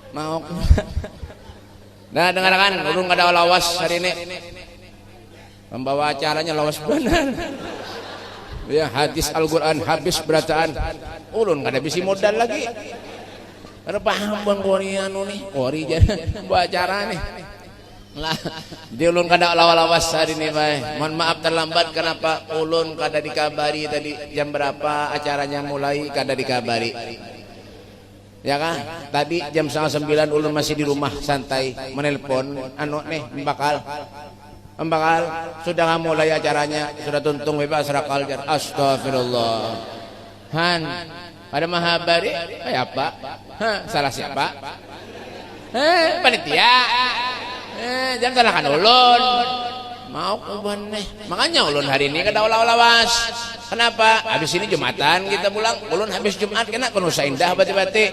Mau. Nah, dengarkan, ulun kada lawas hari ini. Membawa acaranya lawas benar. Ya, hadis Al-Qur'an habis berataan. Ulun kada bisi modal lagi. Kada paham bang kori anu nih. Kori jadi bawa acara nih. Lah, jadi ulun kada lawas hari ini, Pak. Mohon maaf terlambat kenapa ulun kada dikabari tadi jam berapa acaranya mulai kada dikabari. Ya kan? Tadi jam 8:30 ulun masih di rumah santai menelpon anu nih bakal sudah mulai acaranya, sudah tuntung bebas rakal. Astagfirullah. Han, ada mahabari? Apa? Salah siapa? Panitia. Jangan salahkan ulun. Mau kuban nih. Makanya ulun hari ini kada lawas. Kenapa? Habis ini Jumatan kita pulang. Ulun habis Jumat kena kuno indah bati-bati.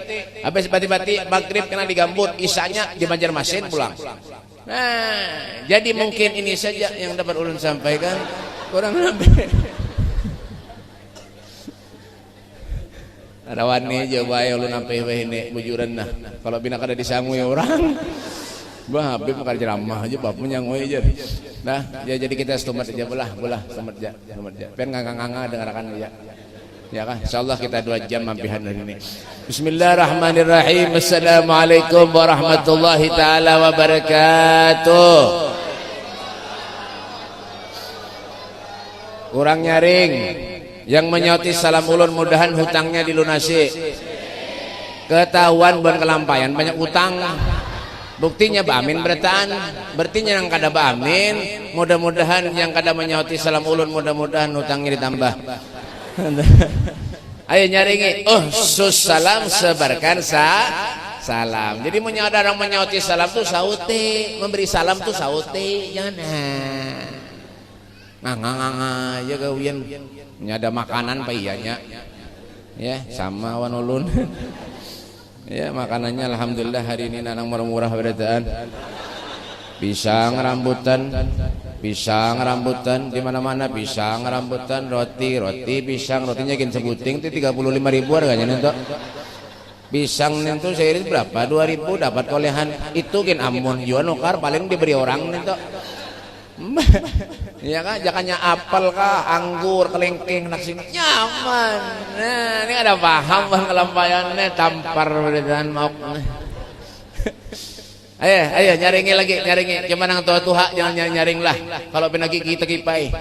Habis bati-bati maghrib kena digambut, isanya di Banjarmasin pulang. Nah, jadi mungkin ini saja yang dapat ulun sampaikan. Kurang lebih. Ada wani aja bae ulun sampai ini bujuran nah. Kalau bina kada disangui orang. Bah, habib makan ceramah aja bab menyangoi aja. Nah, ya jadi kita setumat aja belah setumat aja. Pen nganga dengarkan ya. Ya kan? Insyaallah kita 2 jam mampihan hari ini. Bismillahirrahmanirrahim. Assalamualaikum warahmatullahi taala wabarakatuh. Kurang nyaring. Yang menyauti salam ulun mudahan hutangnya dilunasi. Ketahuan bukan kelampayan banyak utang. Buktinya bamin berataan, berartinya yang kada bamin, mudah-mudahan yang kada menyauti salam ulun mudah-mudahan hutangnya ditambah. Ayo nyaringi, salam sebarkan salam. Jadi orang menyauti salam tuh sauti, memberi salam tuh sauti, jangan nganga ya gawian, ada makanan pa iyanya, ya sama wan ulun. Ya makanannya alhamdulillah hari ini nanang murah-murah berataan. Pisang rambutan di mana-mana pisang rambutan, roti pisang, rotinya gin sebuting itu 35.000 harganya nentok. Pisang nentok seiris berapa? 2.000 dapat kolehan itu gin amun jual nukar paling diberi orang nentok. Ya kan, jakannya apel kah, anggur, kelengking, nak sini nyaman. Nah, ini ada paham bang kelampayannya tampar beritaan mau. Ayo nyaringi lagi. Cuman yang tua jangan nyaring lah. Kalau pernah gigi tegipai,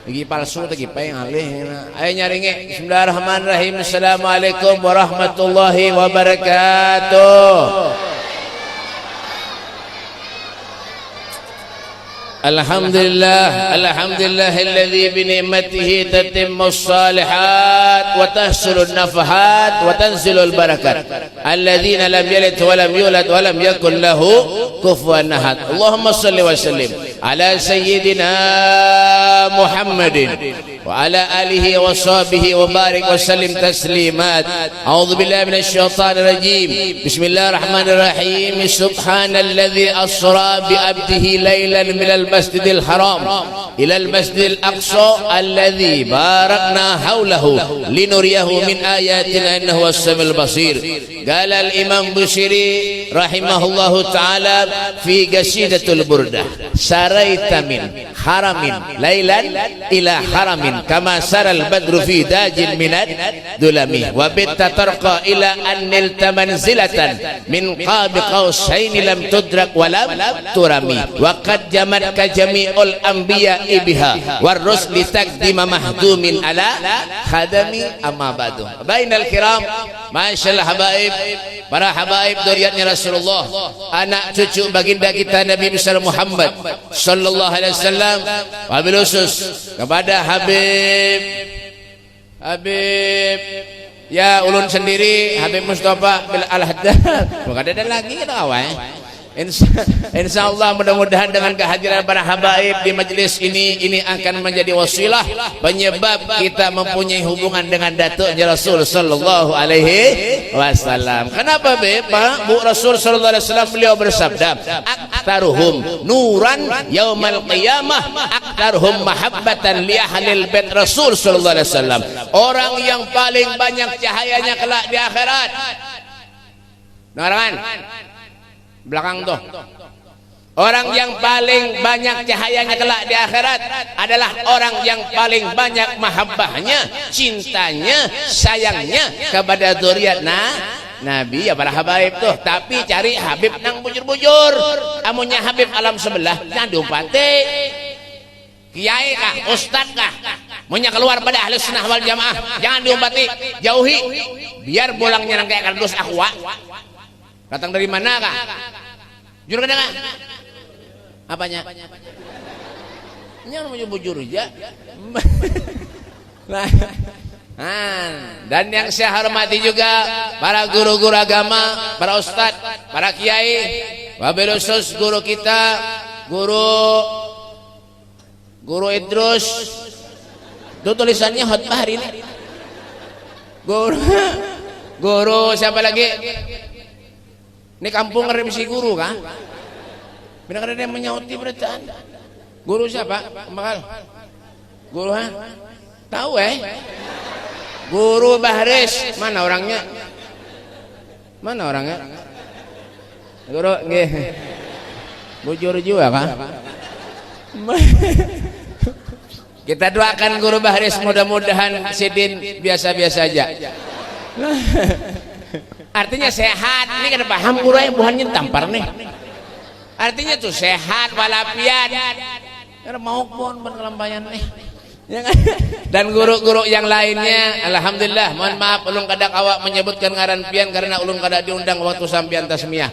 gigi palsu tegipai ngalih. Ayo nyaringi. Bismillahirrahmanirrahim. Assalamualaikum warahmatullahi wabarakatuh. Alhamdulillah alladzi bi ni'matihi tatimmus shalihat wa tahsulun nafahat wa tanzilul barakat alladzina lam yalid wa lam yulad wa lam yakul lahu kufuwan ahad. Allahumma shalli wa sallim ala sayyidina Muhammadin wa ala alihi wa sahbihi wa barik wa sallim taslimat. A'udzu billahi minasy syaithanir rajim. Bismillahirrahmanirrahim. Subhanalladzi asra bi 'abdihi lailan minal masjidil haram ilal masjidil aqsa alladzi barakna haulahu linuriyahu min ayatina innahu was-samiul basir. Qala al-imam Busiri rahimahullahu taala fi qasidatul burdah, saraita min haramin lailan ila haramin kama saral badru fi dajil minad dulami wa bitta tarqa ila annil tamanzilatan min qabi qausaini lam tudrak wa lam turami wa qad jamat ka jami'ul anbiya ibiha war rusli taqdima mahdumin ala khadami amma ba'du. Bainal kiram, masyaallah habaib, para habaib dzurriyyatnya Rasulullah, anak cucu baginda kita Nabi besar Muhammad sallallahu alaihi wasallam, wabil khusus kepada Habib ya ulun sendiri Habib Mustafa bil Al-Haddad. Bukan ada lagi kita awal. Insyaallah mudah-mudahan dengan kehadiran para habaib di majelis ini akan menjadi wasilah penyebab kita mempunyai hubungan dengan datuknya Rasul sallallahu alaihi wasallam. Kenapa Pak? Bu Rasul sallallahu alaihi wasallam beliau bersabda, "Aktaruhum nuran yaumal qiyamah, aktaruhum mahabbatan li ahlil bait Rasul sallallahu alaihi wasallam." Orang yang paling banyak cahayanya kelak di akhirat Dengarkan. Belakang tuh. Orang yang paling banyak cahayanya kelak di akhirat adalah orang yang paling banyak mahabbahnya, cintanya, sayangnya kepada dzurriyyat Nabi ya para habaib tuh. Tapi cari Habib nang bujur-bujur. Amunnya Habib alam sebelah jangan diumpati. Kiai kah, ustad kah, munya keluar pada ahli sunnah wal jamaah jangan diumpati, jauhi. Biar bolangnya nang kayak kardus aqua. Datang dari mana kah? Jujur kadang apanya? Jangan bujur-bujur aja. Dan yang saya hormati juga para guru-guru agama, para ustadz, para kiai, wabil khusus guru kita, guru Idrus. Itu tulisannya khutbah hari ini. Guru siapa lagi? Ini kampung remisi guru kan? Benar ada yang menyauti beritaan. Guru siapa? Bakal. Guru tahu Guru Bahris. Mana orangnya? Mana orangnya? Guru nggih. Bujur juga kan? Kita doakan Guru Bahris mudah-mudahan Sidin biasa-biasa aja. Artinya sehat. Ini kan paham guru yang buhannya tampar nih. Artinya tuh sehat walafiat. Karena mau pun pengelambayan nih. Dan guru-guru yang lainnya, alhamdulillah. Mohon maaf ulun kadak awak menyebutkan ngaran pian karena ulun kadak diundang waktu sampian tasmiyah.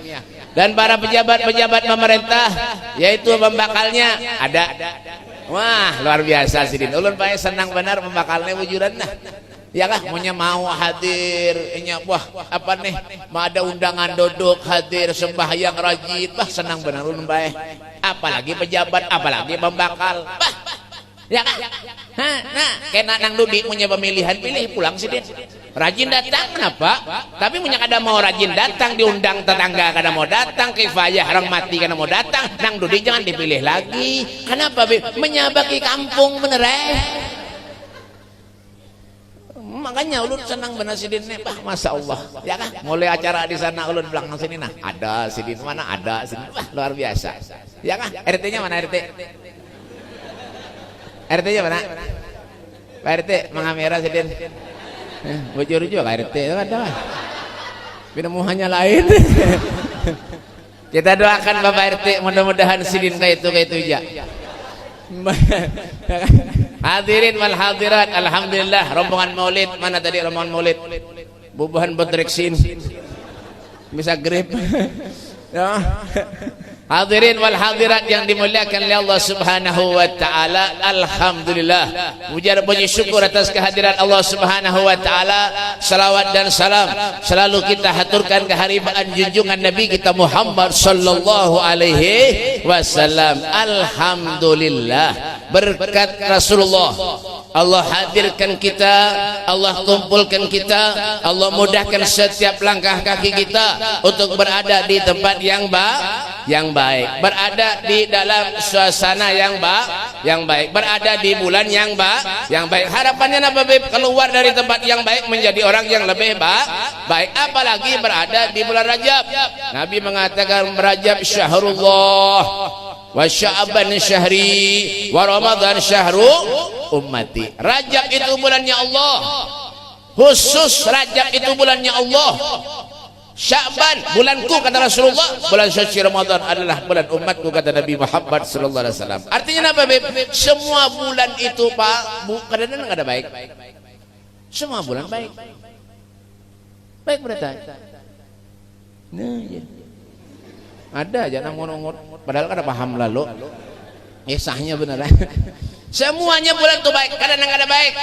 Dan para pejabat-pejabat pemerintah, yaitu pembakalnya ada. Wah luar biasa Sidin. Ulun pakai senang benar pembakalnya wujudan nah. Ya kah, maunya mau hadir, wah apa nih, mau ada undangan duduk hadir sembahyang rajin, wah senang benar ulun bae. Apalagi pejabat, apalagi pembakal, bah. Ya kah, nah, kena nang dudi punya pemilihan pilih pulang Sidin. Rajin datang kenapa? Tapi punya kada mau rajin datang, diundang tetangga kada mau datang, kifayah orang mati kada mau datang, nang dudi jangan dipilih lagi. Kenapa? Menyabaki kampung bener Makanya ulun senang benar Sidin nih, bah masya Allah, ya kan? Mulai acara di sana ulun belakang sini nah, ada Sidin mana ada Sidin, bah luar biasa, ya kan? RT-nya mana RT? RT-nya mana? Pak RT mengamera Sidin, bujur juga RT itu ada, pinamuhannya lain. Kita doakan Bapak RT mudah-mudahan Sidin kayak itu aja. Hadirin wal hadirat, alhamdulillah rombongan maulid. Mana tadi rombongan maulid? Bubuhan Bodreksin bisa grip. Ya. Hadirin wal hadirat yang dimuliakan oleh Allah Subhanahu wa taala, alhamdulillah. Puja dan puji syukur atas kehadiran Allah Subhanahu wa taala. Salawat dan salam selalu kita haturkan keharibaan junjungan Nabi kita Muhammad sallallahu alaihi wasallam. Alhamdulillah berkat Rasulullah Allah hadirkan kita, Allah kumpulkan kita, Allah mudahkan setiap langkah kaki kita untuk berada di tempat yang baik, berada di dalam suasana yang baik, berada di bulan yang baik. Harapannya apa Beb? Keluar dari tempat yang baik menjadi orang yang lebih baik, apalagi berada di bulan Rajab. Nabi mengatakan Rajab syahrullah wa Sya'ban syahri wa Ramadan syahru ummati. Rajab itu bulannya Allah, khusus Rajab itu bulannya Allah. Sya'ban bulanku kata Rasulullah, bulan suci Ramadan adalah bulan umatku kata Nabi Muhammad sallallahu alaihi wasallam. Artinya apa Beb? Semua bulan itu Pak, kadang-kadang enggak ada baik. Semua bulan baik. Baik berarti. Nah, ya. Ada aja nanggur-nanggur padahal kada paham lalu. Sahnya benar. Semuanya bulan itu baik, kadang-kadang ada baik.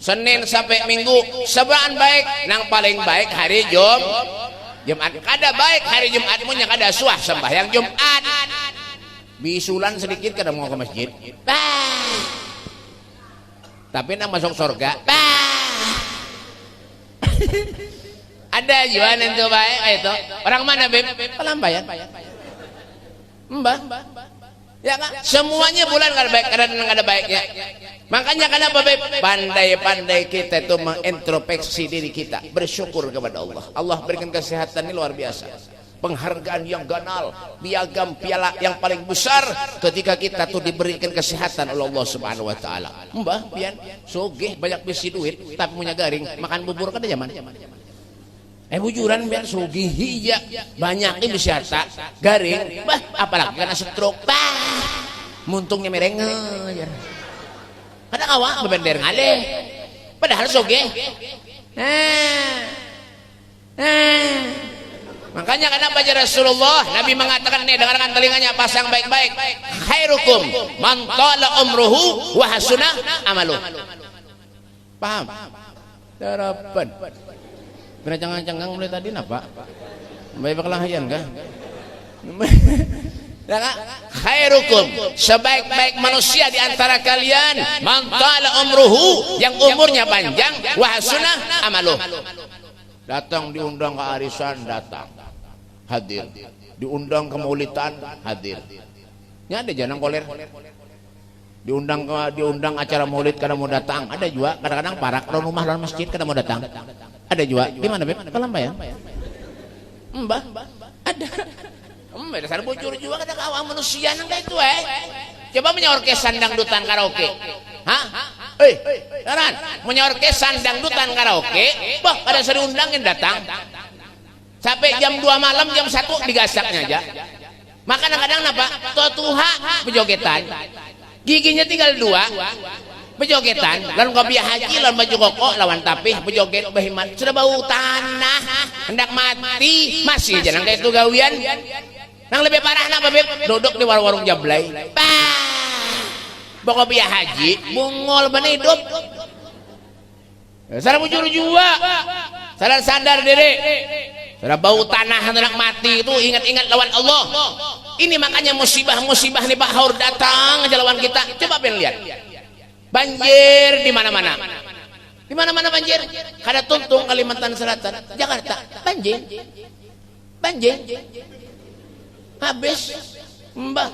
Senin sampai Minggu sebaan baik, nang paling baik hari Jumat. Kada baik hari Jumat punya kada suah sembahyang Jumat. Bisulan sedikit kada mau ke masjid. Bah. Tapi nang masuk surga. Bah. Ada jualan itu baik itu. Orang mana Beb? Pelambayan. Mbah. Ya kan? Semuanya bulan nggak ada baik, kadang nggak ada baiknya. Makanya kenapa Beb? Pandai-pandai kita itu mengintrospeksi diri kita, bersyukur kepada Allah. Allah berikan kesehatan ini luar biasa. Penghargaan yang ganal, piagam piala yang paling besar ketika kita tuh diberikan kesehatan oleh Allah Subhanahu wa taala. Mbah pian sogeh banyak bisi duit tapi punya garing, makan bubur kada zaman. Bujuran biar sugih hija banyaknya bisa harta garing bah apalagi kena stroke bah muntungnya mereng ada awak bebender ngaleh padahal sugih makanya kenapa Rasulullah Nabi mengatakan nih dengarkan telinganya pasang baik-baik khairukum man tala umruhu wa hasuna amalu paham harapan bener canggang mulai tadi napa? Baik kelahian kah? Khairukum sebaik-baik manusia di antara kalian man tala umruhu yang umurnya panjang wa hasunah amaluh. Datang diundang ke arisan datang. Hadir. Diundang ke maulidan hadir. Nya ada janang koler. Diundang acara maulid kada mau datang. Ada juga kadang-kadang parak rumah lawan masjid kada mau datang. Ada juga di mana Beb? Palambayan. Mbah, ada. Dasar bocor juga kada kawan manusia nang itu Coba menyorkesan dangdutan karaoke. Hah? Daran, menyorkesan dangdutan karaoke, bah kada sering undangin datang. Sampai jam 2 malam, jam 1 digasaknya aja. Maka kadang-kadang apa? Totuha pejogetan. Giginya tinggal 2. Pejogetan, lawan kopiah haji, lawan baju koko, lawan tapih, pejoget, bahimat, sudah bau tanah, hendak mati, masih jangan kayak itu gawian. Nang lebih parah apa Beb? Duduk di warung-warung jablay, bawa kopiah haji, bungol benih hidup. Salah bujur juga, salah sadar diri, sudah bau tanah, hendak mati itu ingat-ingat lawan Allah. Ini makanya musibah-musibah nih Pak Haur datang aja lawan kita. Coba pengen lihat. Banjir di mana-mana. Di mana-mana banjir. Kada tuntung Kalimantan Selatan, Jakarta banjir. Banjir. Habis. Mbah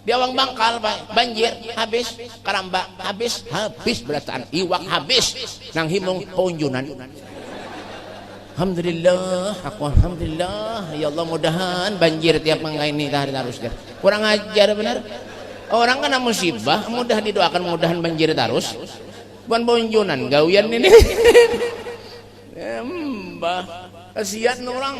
di Awang Bangkal banjir habis, Karamba habis berataan iwak habis nang himung paunjunan. Alhamdulillah, alhamdulillah ya Allah mudahan banjir tiap mangga ini terus. Kurang ajar benar. Orang kena musibah, mudah didoakan mudahan banjir terus. Bukan bonjonan, gawian ini. Mbah, kasihan orang.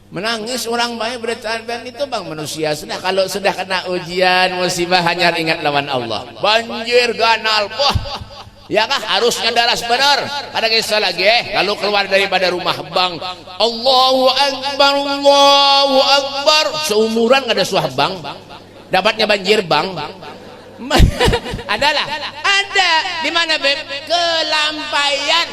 Menangis orang baik bercanda itu bang manusia sudah kalau sudah kena ujian musibah hanya ingat lawan Allah. Banjir ganal, wah. Ya kah harusnya daras benar. Ada kisah lagi kalau keluar daripada rumah bang, Allahu Akbar, Allahu Akbar. Seumuran ada suah bang. Dapatnya banjir bang. Adalah ada di mana Beb? Kelampaian.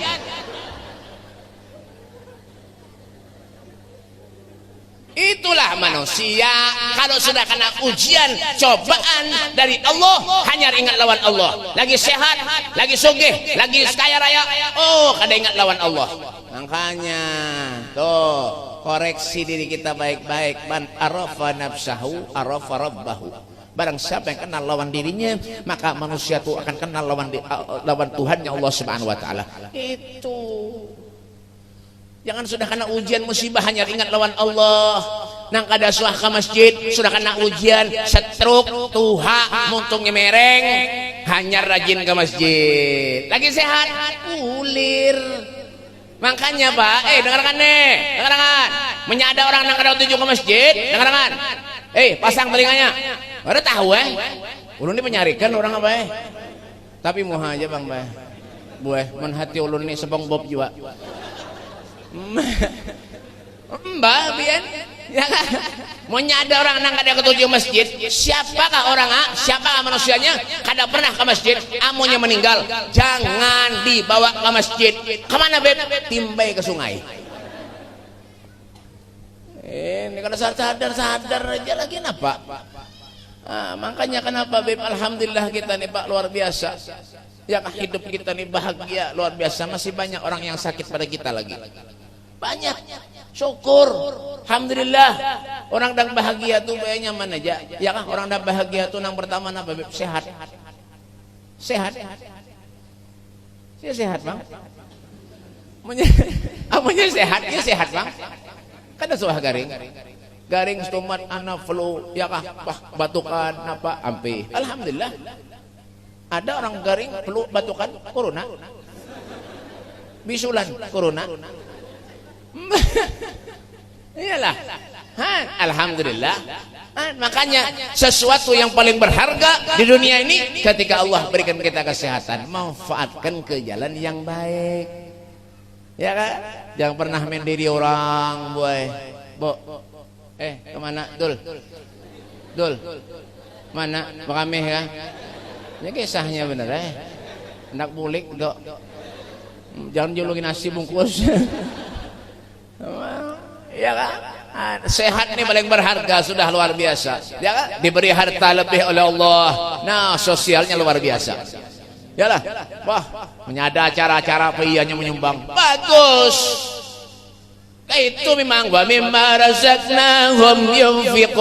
Itulah manusia kalau sudah kena ujian cobaan dari Allah hanya ingat lawan Allah. Lagi sehat, lagi sugih, lagi kaya raya, oh kada ingat lawan Allah. Makanya tuh koreksi diri kita baik-baik. Man arafa nafsahu arafa rabbahu. Barang siapa yang kenal lawan dirinya, maka manusia itu akan kenal lawan Tuhannya Allah Subhanahu wa taala. Itu. Jangan sudah kena ujian musibah hanya ingat lawan Allah. Nang kada suah ke masjid, sudah kena ujian stroke, tuha, muntungnya mereng, hanya rajin ke masjid. Lagi sehat, ulir. Makanya Pak, dengarkan nih, dengarkan. Menyada orang nang kada tuju ke masjid, dengarkan. Pasang telinganya. Ada tahu ulun ini penyarikan orang apa tapi mau aja bang buah menhati ulun ini sebong bob juga. Mbak bian ya kan? Mau nyada orang nang kada ketujuh masjid, siapakah orang siapakah manusianya kada pernah ke masjid, amunya meninggal, jangan dibawa ke masjid. Kemana Beb? Timbai ke sungai. Ini kada sadar aja lagi napa? Makanya kenapa Beb? Alhamdulillah kita nih Pak luar biasa. Ya hidup kita nih bahagia luar biasa. Masih banyak orang yang sakit pada kita lagi. Banyak. Syukur. Alhamdulillah. Orang dak bahagia tuh bae nyaman aja. Ya kan orang dak bahagia tuh yang pertama apa? Sehat. Sehat. Saya sehat, Bang. Amanya sehat, ya sehat, Bang. Kada suah garing. Garing stomat ana flu, ya kah? Batukan apa? Ampe. Alhamdulillah. Ada orang garing flu batukan corona. Bisulan corona. Iyalah. Alhamdulillah. Makanya sesuatu yang paling berharga di dunia ini ketika Allah berikan kita kesehatan, manfaatkan ke jalan yang baik. Ya kan? Jangan pernah mendiri orang, boy. Bo. Kemana? Dul. Mana? Makameh kan? Ini kisahnya bener Anak bulik dok. Jangan julungin nasi bungkus. Ya kan? Sehat ini paling berharga, sudah luar biasa. Ya kan? Diberi harta lebih oleh Allah. Nah, sosialnya luar biasa. Yalah. Wah, menyada cara-cara piyanya menyumbang. Bagus. Itu memang wa mimma razaqnahum yunfiqun.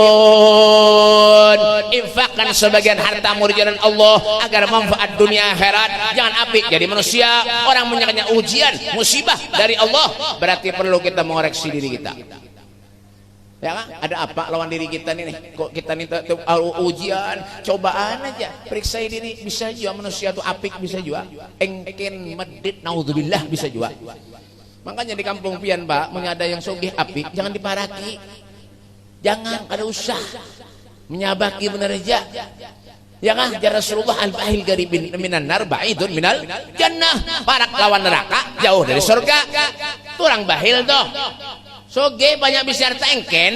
Infakkan sebagian hartamu di jalan Allah agar manfaat dunia akhirat. Jangan apik jadi manusia. Orang menyangkanya ujian, musibah dari Allah, berarti perlu kita mengoreksi diri kita. Ya kan? Ada apa lawan diri kita nih? Kok kita nih ujian, cobaan aja. Periksa diri, bisa juga manusia itu apik, bisa juga engken medit naudzubillah, bisa juga. Makanya di kampung pian, Pak, menyada yang sogih apik, jangan diparaki. Jangan ada usah menyabaki bener aja. Ya kan? Ya Rasulullah al-bahil garibin minan nar ba'idun minal jannah. Parak lawan neraka, jauh dari surga. Kurang bahil toh. Soge banyak bisa harta engken.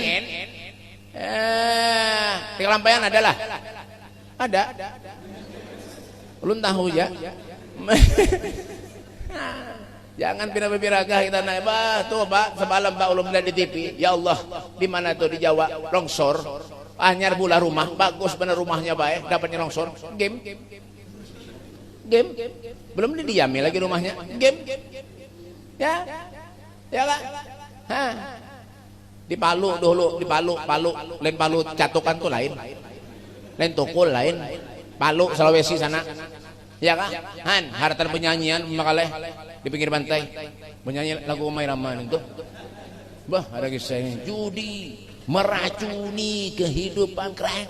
Di lampayan adalah ada. Ulun tahu ya. Jangan pindah-pindah kita naik tuh Pak, semalam Pak ulun lihat di TV. Ya Allah, di mana tuh di Jawa longsor. Anyar bula rumah, bagus bener rumahnya Pak dapatnya longsor. Game. Belum didiami lagi rumahnya. Game. Ya. Ya Kak. Di Palu dulu, di Palu, lain Palu Catukan tuh lain, lain Tukul lain, Palu Sulawesi sana, ya kan? Harta penyanyian makaleh di pinggir pantai, penyanyi lagu Umay Rahman itu, bah ada kisah ini, judi meracuni kehidupan, kreng,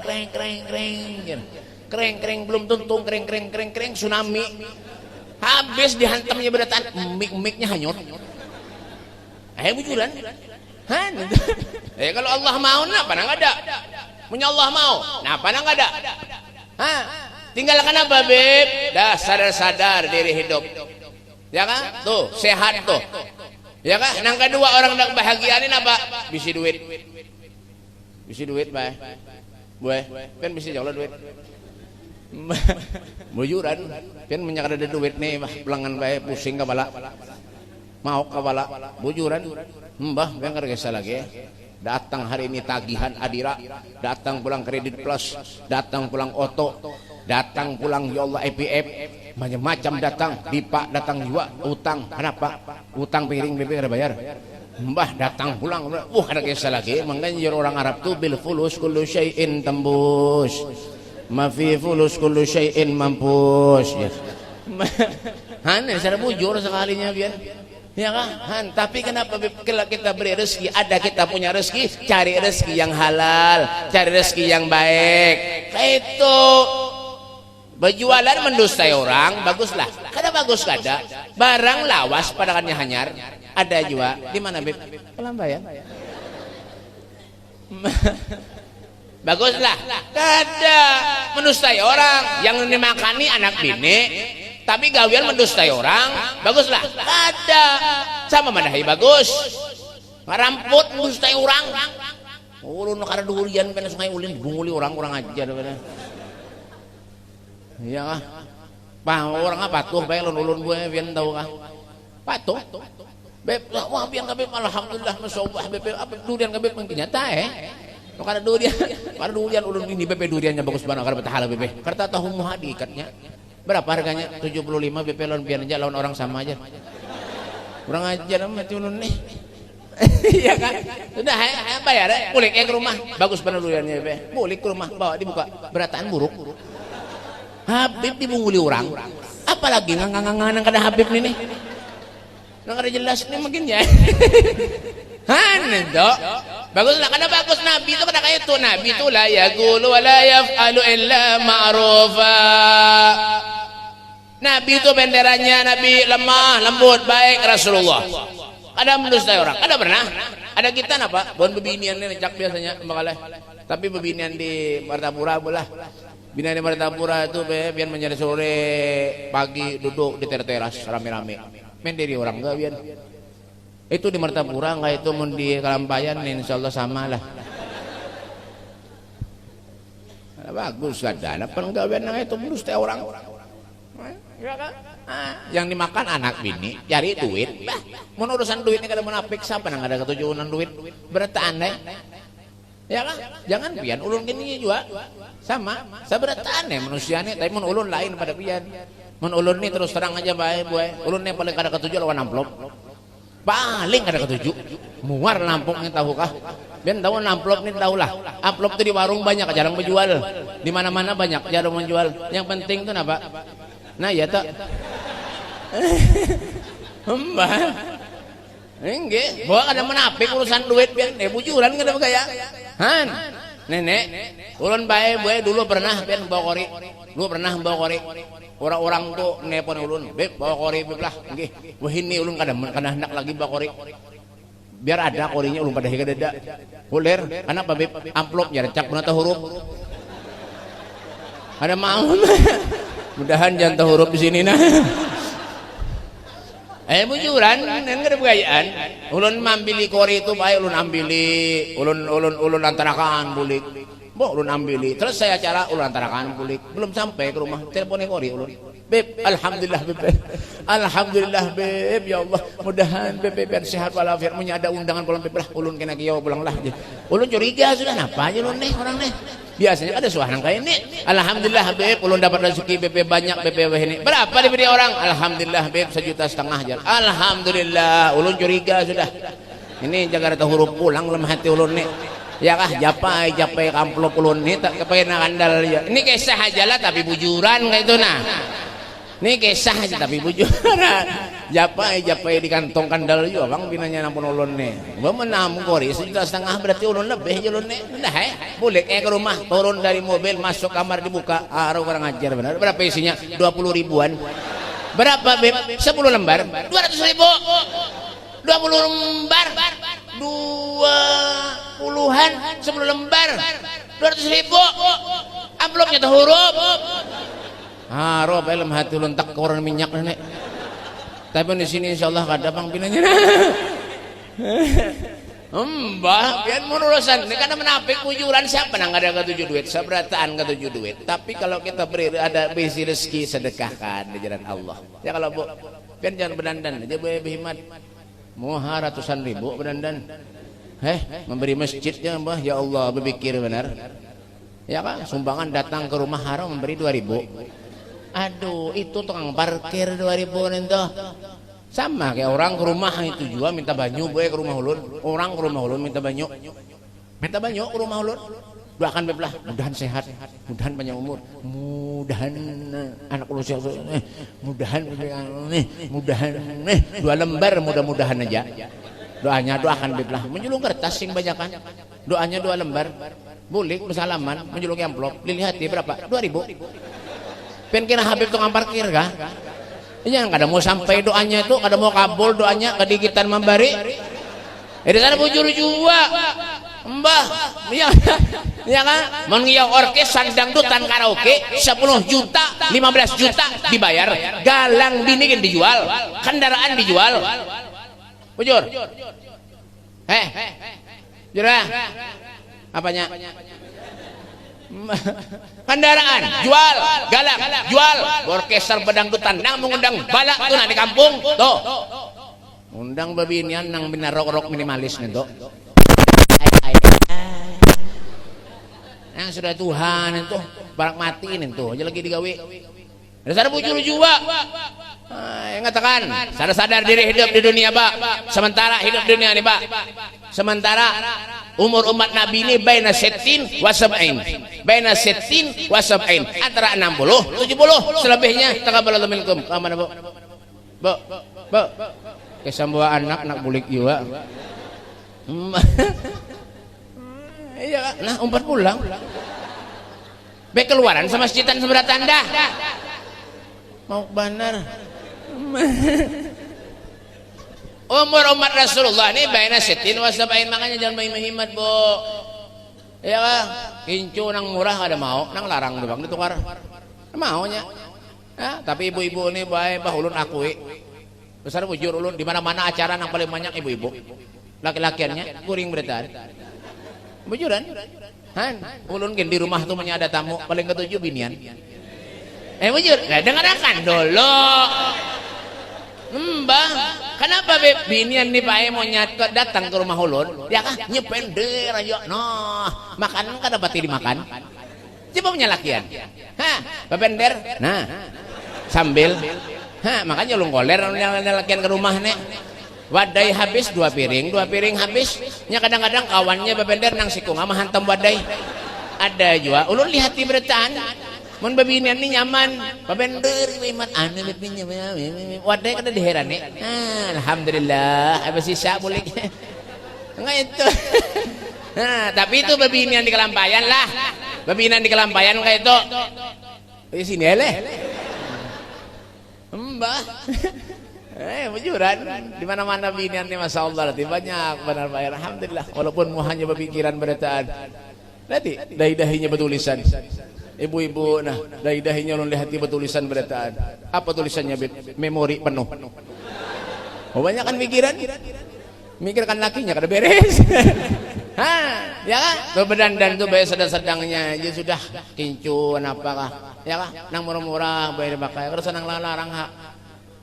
belum tuntung, kreng, tsunami, habis dihantamnya beratan, mic-nya hanyut. Bujuran. Kalau Allah mau, kenapa nggak ada? Punya Allah mau, kenapa nggak ada? Tinggalkan apa, Beb? Dah sadar diri hidup. Ya kan? Tuh, sehat tuh. Ya kan? Yang kedua orang yang bahagianin apa? Bisi duit, Bay. Boy, kan bisi jauh duit. Bujuran, kan menyangka ada duit nih, pelangan Bay pusing kepala. Mau kepala bujuran mbah yang kerja lagi datang hari ini tagihan Adira, datang pulang kredit plus, datang pulang oto, datang pulang ya Allah EPF, macam-macam datang, Dipa datang juga utang. Kenapa? Utang piring BB ada bayar. Mbah datang pulang, ada kisah lagi. Makanya orang Arab tuh bil fulus kullu syai'in tembus, ma fi fulus kullu syai'in mampus ya. Cara bujur sekalinya biar. Ya kan? Tapi kenapa kalau kita beri rezeki, ada kita punya rezeki, cari rezeki yang halal, cari rezeki yang baik. Itu berjualan mendustai orang, baguslah. Kada bagus kada. Barang lawas padakannya hanyar. Ada juga. Di mana, Beb? Kelambayan. Baguslah. Kada mendustai orang, yang dimakani anak bini. Tapi gawian mendustai orang, baguslah. Ada sama madahi bagus. Ngaramput mendustai orang. Ulun kada durian pena sungai ulin bunguli orang aja pena. Iya kah? Orang apa tuh bae ulun gue pian tahu kah? Patuh. Beb, wah pian ka beb alhamdulillah masyaallah beb apa durian ka beb nyata Kada durian ulun ini beb duriannya bagus banget kada betahala beb. Karta tahu muha diikatnya. Berapa harganya? 75 BP lawan pian aja lawan orang sama aja. Kurang ajar mati ulun nih. Iya kan? Sudah bayar pulik ke rumah. Bagus penelusurannya be. Pulik ke rumah bawa dibuka. Berataan buruk. Habib dibunguli orang. Apalagi ngang kada Habib nih. Nang kada jelas nih mungkin ya. Han dok. Baguslah kada bagus Nabi itu kada kayak itu. Nabi itu la yaqulu wa la yaf'alu illa ma'rufa. Nabi itu benderanya Nabi lemah, lembut, baik Rasulullah. Ada mendustai orang, ada pernah? Ada kita apa? Bon bebinian ini cak biasanya makalah. Tapi bebinian di Martapura belah. Binian di Martapura itu biar menjadi sore pagi duduk di teras rame-rame. Mendiri orang enggak biar. Itu di Martapura enggak itu mun di Kalampayan insyaallah sama lah. Bagus ada penggawean itu mendustai orang. Ya kan? Yang dimakan anak bini cari duit bah mau urusan duitnya kada munafik siapa nang ada ketujuan duit berataan deh ya kan jangan pian ulun gini juga sama saberataan ya manusianya tapi mun ulun lain pada pian mun ulun nih terus terang aja bae ulun nih paling kada ketujuh lawan amplop paling kada ketujuh muar Lampung nih tahu kah biar tahu amplop nih tahu lah amplop tuh di warung banyak jarang menjual di mana-mana banyak jarang menjual yang penting tuh apa nah ya tak mbah enggak bawa kada menapik urusan duit biar bujuran kada gaya han nenek ulun bae dulu pernah biar bawa kori dulu pernah bawa kori orang-orang tuh nepon ulun beb bawa kori beb lah nggih wah ini ulun kada hendak lagi bawa kori biar ada korinya ulun pada higa dada uler kenapa beb amplopnya recak menata huruf ada mau mudahan jangan tahu huruf di sini nah. Bujuran ngan kada begayaan. Ulun mambili kori itu bae ulun ambili, ulun antarakan bulik. Bo ulun ambili. Terus saya acara ulun antarakan bulik. Belum sampai ke rumah teleponnya kori ulun. Beb, alhamdulillah beb. Alhamdulillah beb ya Allah. Mudahan beb biar sehat walafiat munya ada undangan pulang beb lah ulun kena kieu pulang lah. Ulun curiga sudah napa aja ulun nih orang nih. Biasanya ada suahan kayak ini. Alhamdulillah beb, ulun dapat rezeki beb banyak beb ini. Berapa diberi orang? Alhamdulillah beb 1,5 juta aja. Alhamdulillah, ulun curiga sudah. Ini Jakarta huruf pulang lemah hati ulun nih. Ya kah japai amplop ulun nih tak kepengen kandal ya. Ini kisah aja lah tapi bujuran kayak itu nah. Ini kisah aja tapi bujuran. Japai di kantong kandal juga bang binanya nampun ulun nih. Gua menamung kori 1,5 juta berarti ulun lebih aja ulun nih. Udah boleh ke rumah turun dari mobil masuk kamar dibuka. Orang ngajar benar. Berapa isinya? 20 ribuan. Berapa beb? 10 lembar. 200 ribu. 20 lembar. 20-an 10 lembar. 200 ribu. Amplopnya tuh huruf. Rob elem hati ulun tak koran minyak nih. Tapi di sini insyaallah kada bang binanya. Mbah, biar urusan ini karena menapik bujuran siapa nang ada ketujuh duit, saberataan ketujuh duit. Tapi kalau kita beri ada bisi rezeki sedekahkan di jalan Allah. Ya kalau bu, biar jangan berdandan aja bu hemat. Muha ratusan ribu berdandan. Memberi masjid ya mbah, ya Allah berpikir benar. Ya kan, sumbangan datang ke rumah haram memberi 2.000. Aduh, itu tukang parkir 2.000 itu. Sama kayak orang ke rumah itu juga minta banyu gue ke rumah ulun. Orang ke rumah ulun minta banyu. Minta banyu ke rumah ulun. Doakan beblah, mudahan sehat, mudahan panjang umur, mudahan anak ulun sehat, mudahan 2 lembar mudah-mudahan aja. Doanya doakan beblah, menjulung kertas sing banyakan. Doanya 2 lembar. Boleh bersalaman, menjulung amplop, dilihat berapa? 2.000. Pen kira Habib tukang parkir kah? Iya, kada mau sampai doanya itu, kada mau kabul doanya, kedikitan memberi. Di sana bujur juga, mbah, ya kan? Mengiau orkes sandang dutan karaoke 10 juta, 15 juta dibayar, galang bini kan dijual, kendaraan dijual. Bujur, jurah, apanya? Kendaraan jual, galak jual, orkestra bedangdutan nang mengundang balak tuh di kampung tuh undang babinian nang binarok-rok minimalis nih tuh yang sudah Tuhan itu barak mati nih tuh aja lagi digawe dasar bujur juga Ngatakan sadar diri hidup di dunia Pak. Sementara hidup di dunia ini Pak, sementara umur umat Nabi ini baina sittin wa sab'in, baina sittin wa sab'in, antara 60 70, selebihnya taqabbalallahu minkum. Mana Bu? Bu kesambawa anak bulik juga. Iya, nah umpat pulang. Baik keluaran sama masjidan seberat tanda. Mau benar. Umur umat Rasulullah ini baina sittin wa sab'in, makanya jangan main-main Bu. Ya kan? Kincu nang murah ada mau, nang larang di Bang ditukar. Maunya. Ya, tapi ibu-ibu ini bae bahulun akui. Besar bujur ulun di mana-mana acara nang paling banyak ibu-ibu. Laki-lakiannya kuring beretan. Bujuran. Han, ulun di rumah tuh punya ada tamu paling ketujuh binian. Bujur, dengarkan dulu. Mbah, kenapa binian nih Pak mau datang ke rumah ulun? Ya kah nyepender aja. Noh, makanan kan dapat dimakan. Coba punya lakian. Hah, bender. Nah, sambil. Hah, makanya ulun goler yang lakian ke rumah nih. Wadai habis 2 piring habis. Nya kadang-kadang kawannya bender nang sikung ama hantam wadai. Ada juga. Ulun lihat di beritaan. Mun babinian ni nyaman, babender iman anu lebihnya wadai kada diherani. Alhamdulillah, apa sisa boleh. Enggak itu. Nah, tapi itu babinian di kelampayan lah. Babinian di kelampayan kayak itu. Di sini leh. Mbah. Bujuran di mana-mana binian ni masyaallah banyak benar bayar. Alhamdulillah, walaupun muhanya berpikiran beritaan. Nanti dahi-dahinya bertulisan. Ibu-ibu nah dahi-dahinya ulun lihat di tulisan beritaan. Apa tulisannya memori penuh. Banyak kan pikiran. Mikirkan lakinya kada beres. Ya kan? Tuh bedandan tuh bayar sedang-sedangnya ya sudah kincu apakah. Ya kan? Nang murah-murah bayar pakai. Terus nang larang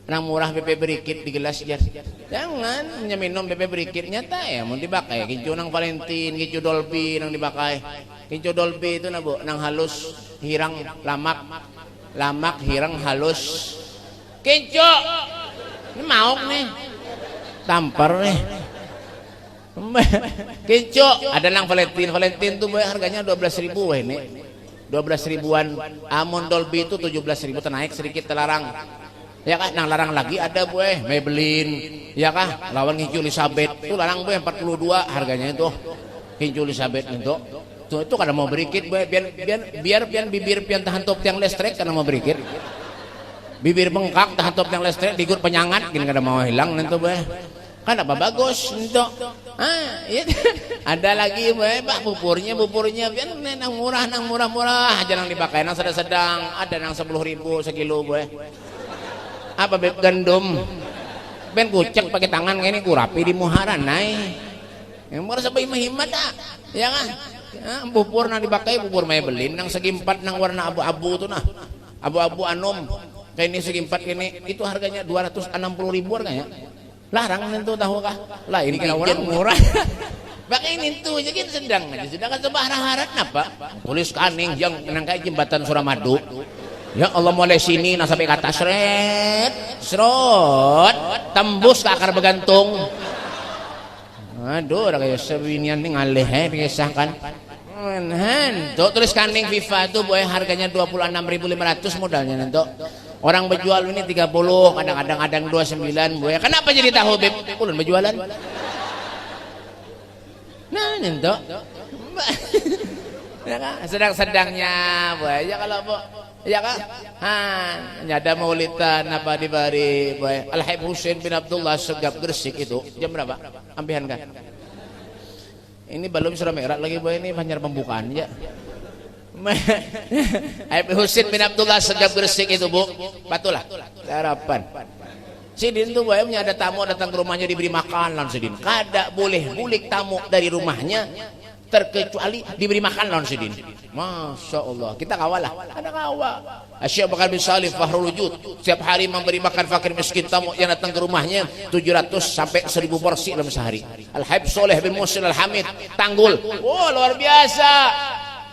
nang murah BP berikit di gelas jas. Jangan minum BP berikit nyata ya mau dipakai. Kincu nang Valentine, kincu Dolby nang dipakai. Kincu Dolby itu na Bu, nang halus, hirang, lamak, hirang, halus. Kincu, ini mauk nih, tampar nih. Kincu, ada nang Valentine tuh harganya 12.000 ini, 12.000-an. Amon Dolby itu 17.000, naik sedikit terlarang. Ya kan, nang larang lagi ada Maybelline, ya kan, lawan Kincu Elizabeth, itu larang 42 harganya itu. Kincu Elizabeth itu. Tuh itu kada mau berikit biar bibir pian tahan top tiang listrik kada mau berikit. Bibir bengkak tahan top tiang listrik digut penyangat gini kada mau hilang nentu kan apa bagus nentu. Iya. Ada lagi Pak buburnya pian nang murah aja nang dipakai nang sedang ada nang 10.000 sekilo apa gandum ben kucek pakai tangan kayak ini kurapi di muharan naik yang murah sampai himat ya kan. Bubur nang dipakai bubur Maybelline nang segi 4 nang warna abu-abu tuh nah abu-abu anom kayak ini segi 4 ini itu harganya 260.000 harganya larang nentu tahu kah lah ini kena orang murah pakai ini tuh jadi sedang aja sedangkan coba harap apa tulis kaning yang nang kayak jembatan Suramadu ya Allah mulai sini nah sampai ke atas serot tembus ke akar begantung. Aduh, orang kayak sebinian nih ngalih pisahkan. Tuh tulis kaning FIFA itu harganya 26.500 modalnya nentu. Orang berjual ini 30, kadang-kadang ada 29 Kenapa jadi tahu beb? Ulun berjualan. Nah, nentu. Sedang-sedangnya ya kalau ya kan nyada maulidan apa di bari Al-Habib Husain bin Abdullah Segap Gresik itu jam berapa ambihan kan ini belum sudah merah lagi ini banyak pembukaan ya Habib Husain bin Abdullah Segap Gresik itu Bu batulah harapan Sidin tuh punya ada tamu datang ke rumahnya diberi makan lawan Sidin kada boleh bulik tamu dari rumahnya terkecuali diberi makan lawan Sidin. Masya Allah kita kawal lah ada kawal Syekh Bakar bin Salim Fahrul Wujud setiap hari memberi makan fakir miskin tamu yang datang ke rumahnya 700 sampai 1.000 porsi dalam sehari. Al-Habib Soleh bin Musil Al-Hamid Tanggul luar biasa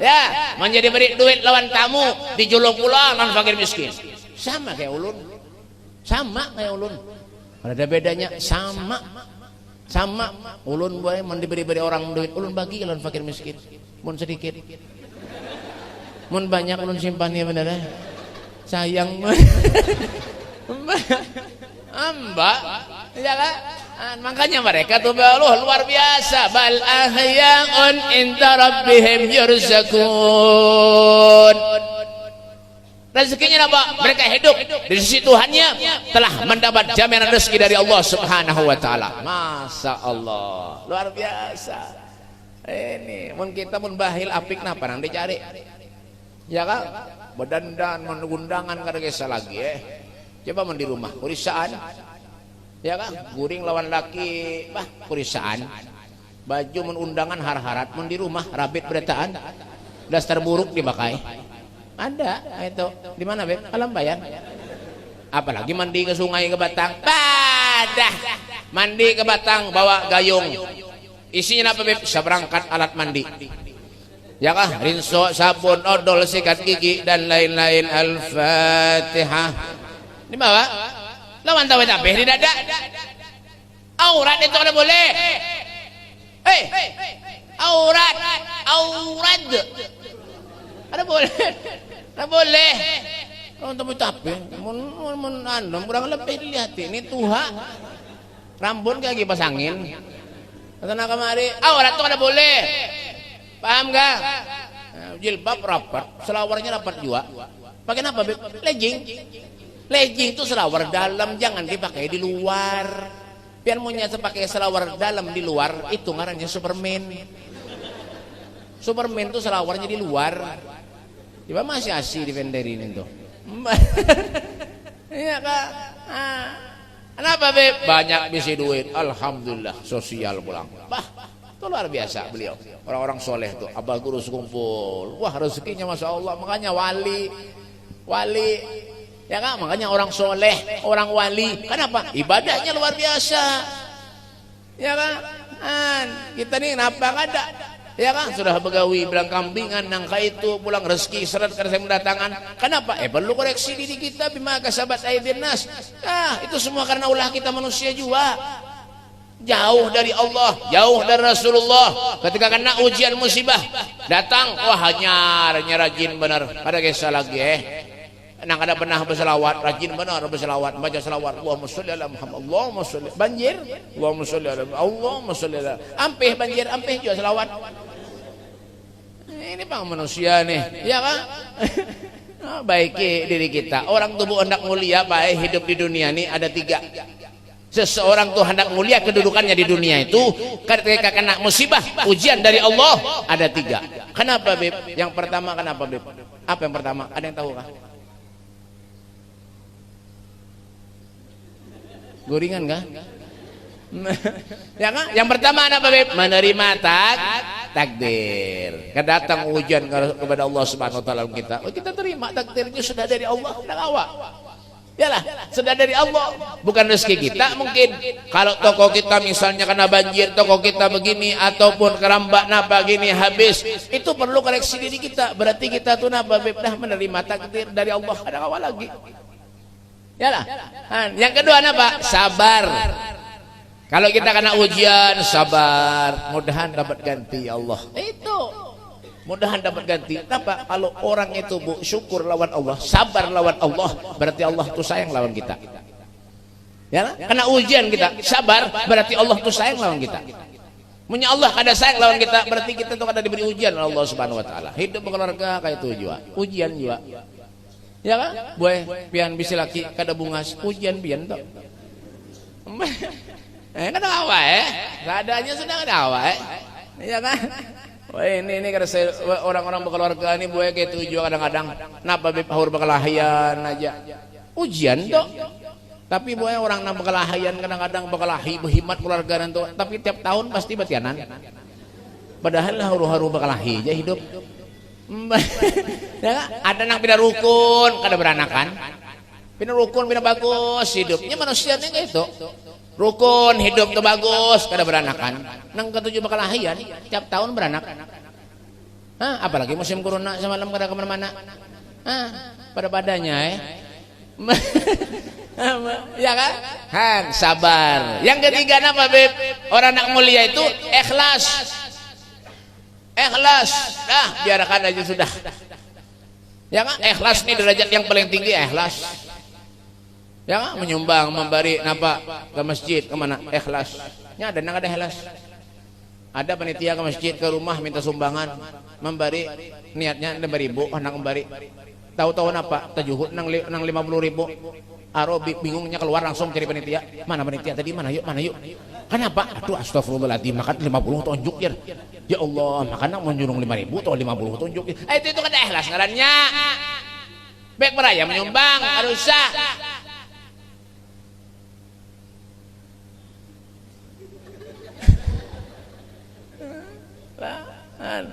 ya menjadi beri duit lawan tamu dijulung pulang lawan fakir miskin sama kayak ulun Sama kayak ulun. Ada bedanya sama. Sama ulun boy mun diberi-beri orang duit, ulun bagi kalau fakir miskin. Mun sedikit. Mun banyak ulun simpan ya bener. Sayang Mbak, ya kan? Makanya mereka tuh luar biasa. Bal ahyaun inda rabbihim yurzakun. Rezekinya apa? Mereka hidup di sisi Tuhannya telah mendapat jaminan rezeki dari Allah Subhanahu wa taala. Masya Allah, luar biasa. Ini mun kita mun bahil apik napa nang dicari. Ya kan? Bedandan mengundangan kada kisah lagi Coba mun di rumah kurisaan. Ya kan? Guring lawan laki, kurisaan. Baju mun undangan har-harat, mun di rumah rabit beretaan. Dasar buruk dipakai. Ada itu di mana Beb? Alam Bayan. Apalagi mandi ke sungai ke Batang. Padah mandi ke Batang bawa gayung. Isinya apa Beb? Seperangkat alat mandi. Ya kah? Rinso, sabun, odol, sikat gigi dan lain-lain. Al-Fatihah. Di bawah. Lawan tahu apa? Di dada. Aurat itu kada boleh. Aurat. Ada boleh. Ada boleh. Kalau tapi mun anu kurang lebih dilihat ini tuha. Rambut kayak kipas angin. Kata kemari, aurat itu ada boleh. Paham enggak? Jilbab rapat, selawarnya rapat juga. Pakai apa, Beb? Legging. Legging itu selawar dalam, jangan dipakai di luar. Biar punya pakai selawar dalam di luar, itu ngarannya Superman. Superman itu selawarnya di luar. Coba masih asih di venderin itu. Iya kak. Kenapa Beb? Banyak bisi duit. Alhamdulillah sosial pulang. Itu luar biasa beliau. Orang-orang soleh tuh. Abah guru sekumpul. Wah rezekinya masya Allah. Makanya wali. Ya kan? Makanya orang soleh, orang wali. Kenapa? Ibadahnya luar biasa. Ya kan? Kita nih kenapa ada? Ya kan sudah begawi bilang kambingan nangka itu pulang rezeki seret karena saya mendatangkan. Kenapa? Perlu koreksi diri kita bima kasabat aydin nas. Itu semua karena ulah kita manusia juga. Jauh dari Allah, jauh dari Rasulullah. Ketika kena ujian musibah datang, wah nyar rajin benar. Ada kisah lagi nang ada pernah berselawat, rajin benar berselawat, baca selawat. Allahumma sholli ala Muhammad. Allahumma sholli. Banjir. Allahumma sholli ala Allahumma sholli ala. Ampih banjir, ampih juga selawat. Ini bang manusia nih, ya kan? Baiki diri kita. Orang tubuh hendak mulia, baik hidup di dunia ini ada 3. Seseorang tuh hendak mulia kedudukannya di dunia itu ketika kena musibah, ujian dari Allah ada 3. Kenapa Beb? Yang pertama kenapa Beb? Apa yang pertama? Ada yang tahu kah? Goringan kah? Ya kan? Yang pertama apa Beb? Menerima takdir. Kedatang ujian kepada Allah Subhanahu wa taala kita. Kita terima takdirnya sudah dari Allah, sudah awak. Yalah, sudah dari Allah. Bukan rezeki kita mungkin. Kalau toko kita misalnya kena banjir, toko kita begini ataupun kerambak napa gini habis, itu perlu koreksi diri kita. Berarti kita tuh napa Beb dah menerima takdir dari Allah, ada awal lagi. Yalah. Yang kedua apa? Sabar. Kalau kita kena ujian, sabar. Mudahan dapat ganti Allah. Itu. Mudahan dapat ganti. Kenapa? Kalau orang itu syukur lawan Allah, sabar lawan Allah, berarti Allah tuh sayang lawan kita. Ya, kena ujian kita, sabar, berarti Allah tuh sayang lawan kita. Punya Allah kada sayang lawan kita, berarti kita tuh kada diberi ujian oleh Allah Subhanahu wa taala. Hidup berkeluarga kayak itu juga. Ujian juga. Ya kan? Boy, pian bisi laki kada bungas, ujian pian tuh. Kada awa keadaannya sudah kada awa ya kan? Wah ini kada orang-orang berkeluarga ini buaya kayak itu juga kadang-kadang napa Beb haur berkelahian aja. Ujian tuh. Tapi buaya orang nang berkelahian kadang-kadang berkelahi berhimat keluarga nanti, tapi tiap tahun pasti batianan. Padahal haru-haru berkelahi aja hidup. Ya kan? Ada nang pindah rukun kada beranakan. Pindah rukun pindah bagus hidupnya manusianya kayak itu. Rukun hidup tuh bagus kada beranakan. Nang ketujuh berkelahian tiap tahun beranak. Apalagi musim corona semalam kada kemana-mana. Pada padanya Ya kan? Sabar. Yang ketiga apa, Beb? Orang nak mulia itu ikhlas. Ikhlas. Dah, biarkan aja sudah. Ya kan? Ikhlas nih derajat yang paling tinggi, ikhlas. Ya kan? Menyumbang, memberi napa ke masjid, kemana? Ikhlas. Ya ada nang ada ikhlas. Ada panitia ke masjid, ke rumah minta sumbangan, memberi, niatnya 5.000, nak memberi. Tahu-tahu napa? Tajuhud nang 50.000. Arobi bingungnya keluar langsung cari panitia. Mana panitia tadi? Mana yuk? Mana yuk? Kenapa? Aduh, astagfirullahaladzim, makan 50 tunjuk ya. Ya Allah, makan mau nyurung 5.000 atau 50 tunjuk. Itu kan ikhlas ngarannya. Baik beraya menyumbang, harus sah.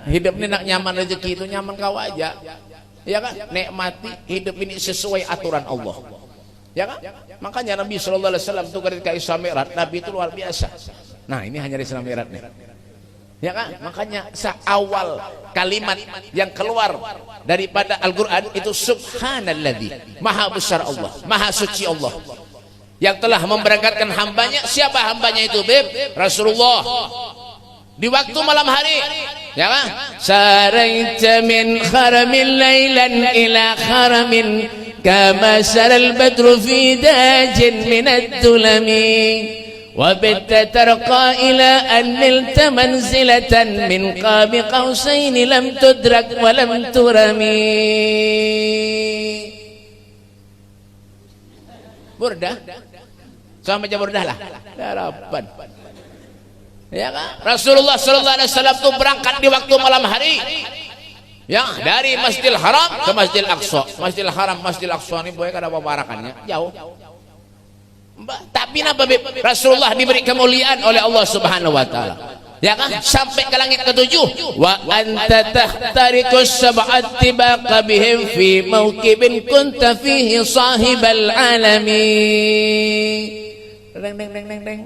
Hidup ini nak nyaman rezeki itu nyaman kau aja. Ya kan? Nikmati hidup ini sesuai aturan Allah. Ya kan? Makanya Nabi sallallahu alaihi wasallam itu ketika Isra Mi'raj, Nabi itu luar biasa. Nah, ini hanya di Isra Mi'raj nih. Ya kan? Makanya seawal kalimat yang keluar daripada Al-Qur'an itu subhanalladzi, maha besar Allah, maha suci Allah. Yang telah memberangkatkan hambanya, siapa hambanya itu, Beb? Rasulullah. Di waktu malam hari, ya kan? Saraita min kharamin lailan ila kharamin kama saral badru fi dajin min ad-dulami wa bitta tarqa ila an nilta manzilatan min qabi qausain lam tudrak wa lam turami. Burdah sama aja burdah lah harapan. Ya kan? Rasulullah sallallahu alaihi wasallam itu berangkat di waktu malam hari. Ya, dari Masjidil Haram ke Masjidil Aqsa. Masjidil Haram, Masjidil Aqsa ini boy kada babarakannya jauh. Tapi napa Rasulullah diberi kemuliaan oleh Allah Subhanahu wa taala. Ya kan? Sampai ke langit ketujuh. Wa anta tahtarikus sab'at tibaqa bihim fi mawqibin kunta fihi sahibal alami. Deng deng deng deng deng.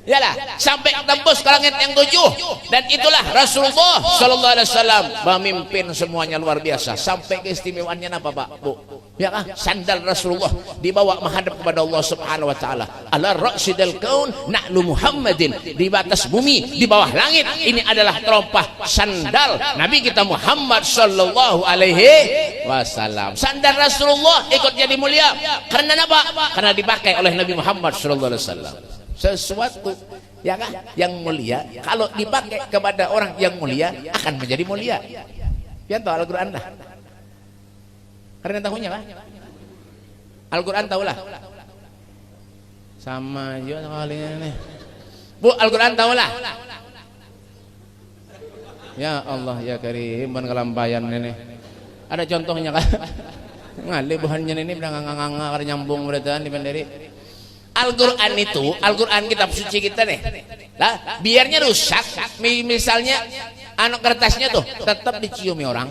Yalah, sampai tembus ke langit yang 7, dan itulah Rasulullah sallallahu alaihi wasallam memimpin semuanya luar biasa. Sampai keistimewaannya apa, Pak, Bu? Ya kan? Sandal Rasulullah dibawa menghadap kepada Allah Subhanahu wa taala. Ala ra'sidil kaun na'lu Muhammadin, di batas bumi, di bawah langit, ini adalah terompah sandal Nabi kita Muhammad sallallahu alaihi wasallam. Sandal Rasulullah ikut jadi mulia karena apa? Karena dipakai oleh Nabi Muhammad sallallahu alaihi wasallam. Sesuatu ya kan yang mulia kalau dipakai kepada orang yang mulia akan menjadi mulia. Ya tahu Al-Qur'an dah. Karena tahunya kan? Al-Qur'an tahulah. Sama juga kali ini. Bu, Al-Qur'an tahulah. Ya Allah ya Karim, ban kelampayan ini. Ada contohnya kan? Ngalih bahannya ini udah nganga-nganga karena nyambung berarti di pendiri. Al-Quran itu, Al-Quran kitab suci kita nih lah, biarnya rusak misalnya anak kertasnya tuh tetap diciumi orang,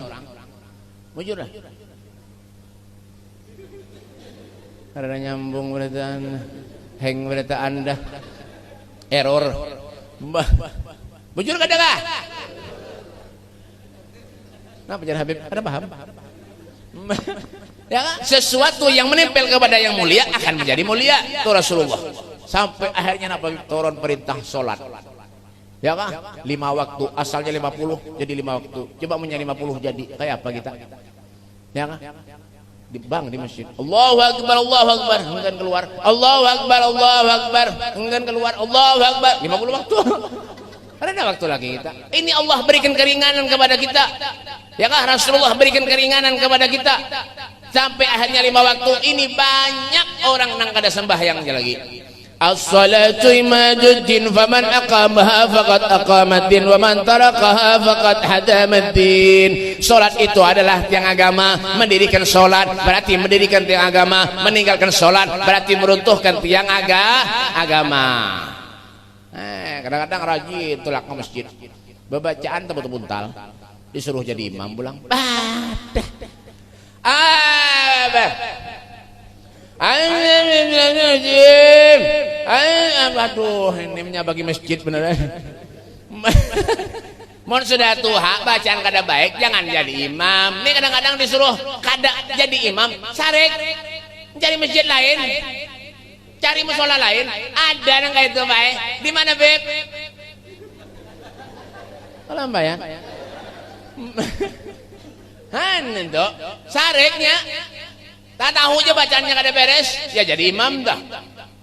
mujur lah karena nyambung berarti hang berarti anda error mujur kada kah? Nah penjara Habib ada paham? Ya kan? Sesuatu yang menempel kepada yang mulia akan menjadi mulia. Itu Rasulullah. Sampai akhirnya apa? Turun perintah sholat. Ya kan? 5 waktu. Asalnya 50 jadi 5 waktu. Coba menjadi 50 jadi kayak apa kita? Ya kan? Di bang di masjid. Allahu Akbar, Allahu Akbar. Enggan keluar. Allahu Akbar, Allahu Akbar. Enggan keluar. Allahu Akbar. 50 waktu. Ada waktu lagi kita. Ini Allah berikan keringanan kepada kita. Ya kan? Rasulullah berikan keringanan kepada kita. Sampai akhirnya 5 waktu ini banyak orang nang kada sembahyangnya lagi. As-salatu imaduddin faman aqamaha faqad aqamaddin wa man tarakaha faqad hadamaddin. Salat itu adalah tiang agama. Mendirikan salat berarti mendirikan tiang agama. Meninggalkan salat berarti meruntuhkan tiang agama. Kadang-kadang rajin tulak ke masjid. Bebacaan tebut buntal disuruh jadi imam pulang. Aduh, ini menyabagi masjid beneran. Mohon sudah tuha bacaan kada baik jangan jadi imam. Ini kadang-kadang disuruh kada jadi imam sarek. Cari masjid lain, cari musola lain. Ada nang kayak itu Pak? Di mana Beb? Kalau Mbak ya, itu sareknya, tak tahu aja bacaannya kada beres, ya jadi imam dah.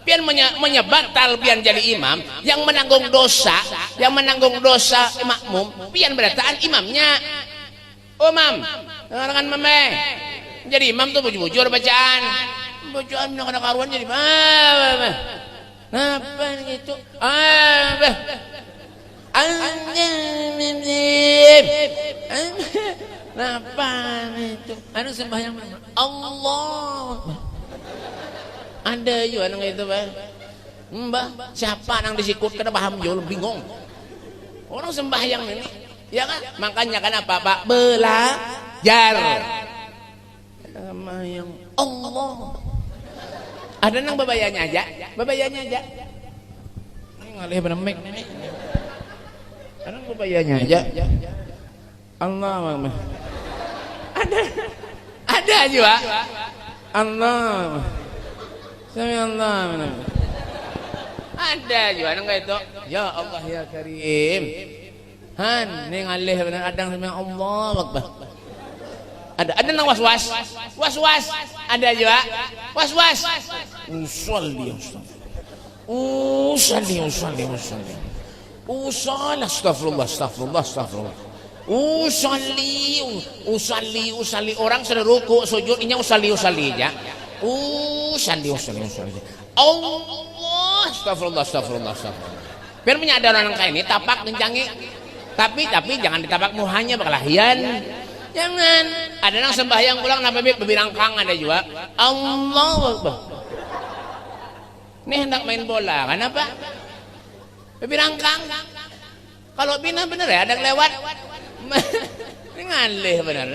Pian menyebatal pian jadi imam, yang menanggung dosa makmum, pian berataan imamnya. Oh mam, dengan meme, jadi imam tuh bujur bacaan nak karuan jadi apa gitu? Napa itu? Anu sembahyang Allah. Ada juga nang itu Pak. Mbah, siapa nang disikut kada paham jauh bingung. Orang sembahyang ini, ya kan? Makanya kenapa Pak? Belajar. Sembahyang Allah. Ada nang babayanya aja. Ini ngalih benemek ini. Ada nang babayanya aja. Allah Akbar. Ada juga. Allah. Sami Allah. Ada juga nang itu. Ya Allah ya Karim. Han, ning alih bener adang sami Allah Akbar. Ada nang was-was. Ada juga. Was-was. Usolli. Astagfirullah. Usalli orang sudah ruku sujud inya usalli aja. Usalli. Allah, astagfirullah. Biar menyadar orang kayak ini tapak kencangi. Tapi jangan ditapak muhanya berkelahian. Jangan. Ada nang sembahyang pulang napa bebirangkang ada juga. Allahu Akbar. Ini hendak main bola, kenapa? Bebirangkang. Kalau bina bener ya ada lewat. Ini ngalih bener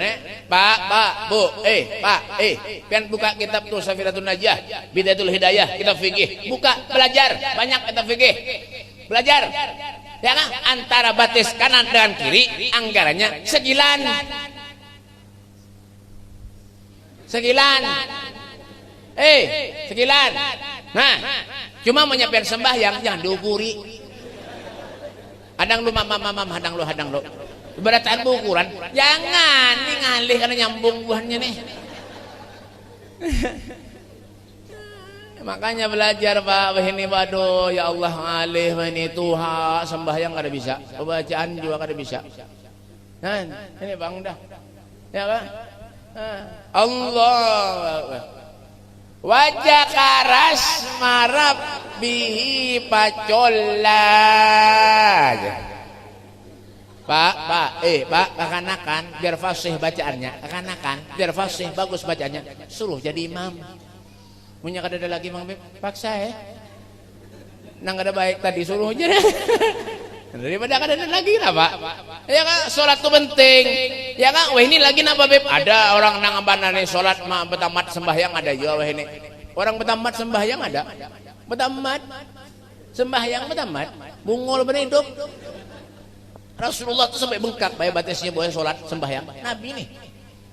Pak, Bu, Pak, pian buka kitab tuh Safiratul Najah, Bidayatul Hidayah, kitab fikih. Buka, belajar, banyak kitab fikih. Belajar. Ya kan? Antara batis kanan dan kiri anggarannya segilan. Segilan. Nah, cuma menyiapkan sembahyang jangan diukuri. Hadang lu hadang lu. Berataan ukuran. Jangan nih ngalih karena nyambung buahnya nih. Makanya belajar Pak, ini waduh ya Allah ngalih ini tuha sembahyang kada bisa. Pembacaan juga kada bisa. Nah, ini Bang dah. Ya Pak. Allah. Wajah karas marap bihi pacollah. Pak, kekanakan biar fasih bacaannya, kekanakan biar fasih bagus bacaannya, suruh jadi imam. Punya kada ada lagi Mang Beb, paksa nang kada baik tadi suruh aja daripada kada ada lagi apa? Ya kan, sholat itu penting. Ya kan, wah ini lagi napa Beb? Ada orang nang ambanane sholat betamat sembahyang ada juga wah ini. Orang betamat sembahyang ada. Betamat sembahyang bungol berhidup. Rasulullah itu sampai bengkak bayar batisnya boleh sholat sembahyang. Nabi nih